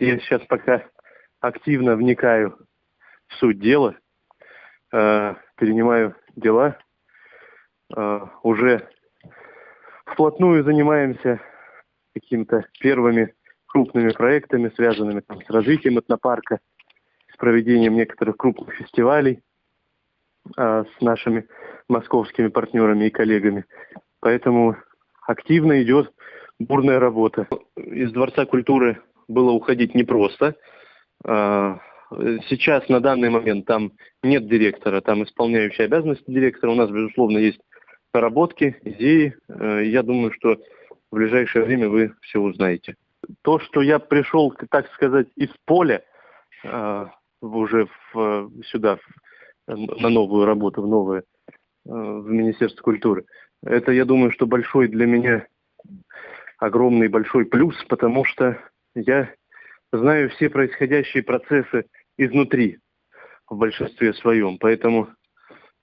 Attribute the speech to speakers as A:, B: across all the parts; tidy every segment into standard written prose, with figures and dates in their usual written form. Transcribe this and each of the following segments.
A: Я сейчас пока активно вникаю в суть дела, перенимаю дела, уже вплотную занимаемся какими-то первыми крупными проектами, связанными там с развитием этнопарка, с проведением некоторых крупных фестивалей с нашими московскими партнерами и коллегами. Поэтому активно идет бурная работа. Из Дворца культуры было уходить непросто. Сейчас, на данный момент, там нет директора, там исполняющий обязанности директора. У нас, безусловно, есть наработки, идеи. Я думаю, что в ближайшее время вы все узнаете. То, что я пришел, так сказать, из поля уже сюда, на новую работу, в Министерство культуры, это, я думаю, что большой для меня, огромный большой плюс, потому что я знаю все происходящие процессы изнутри, в большинстве своем. Поэтому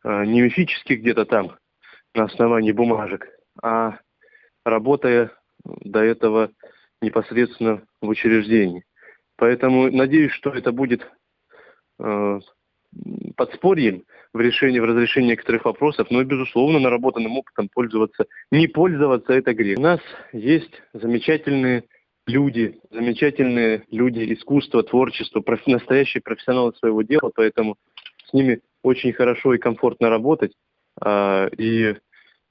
A: не мифически где-то там, на основании бумажек, а работая до этого непосредственно в учреждении. Поэтому надеюсь, что это будет подспорьем в разрешении некоторых вопросов, но, безусловно, наработанным опытом не пользоваться это грех. У нас есть замечательные люди искусства, творчества, настоящие профессионалы своего дела, поэтому с ними очень хорошо и комфортно работать. И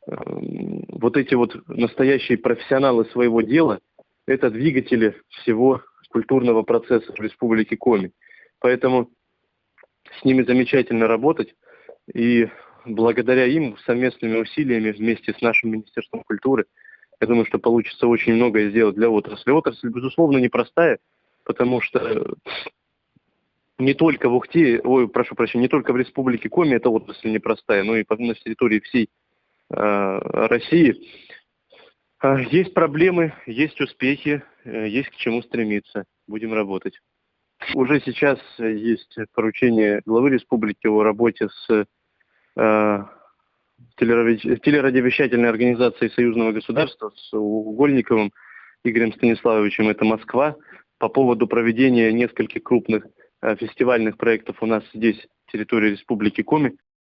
A: вот эти вот настоящие профессионалы своего дела – это двигатели всего культурного процесса в Республике Коми. Поэтому с ними замечательно работать, и благодаря им совместными усилиями вместе с нашим Министерством культуры, я думаю, что получится очень многое сделать для отрасли. Отрасль, безусловно, непростая, потому что не только в не только в Республике Коми эта отрасль непростая, но и на территории всей России. Есть проблемы, есть успехи, есть к чему стремиться. Будем работать. Уже сейчас есть поручение главы республики о работе с телерадиовещательной организацией Союзного государства, с Угольниковым Игорем Станиславовичем, это Москва, по поводу проведения нескольких крупных фестивальных проектов у нас здесь, на территории Республики Коми.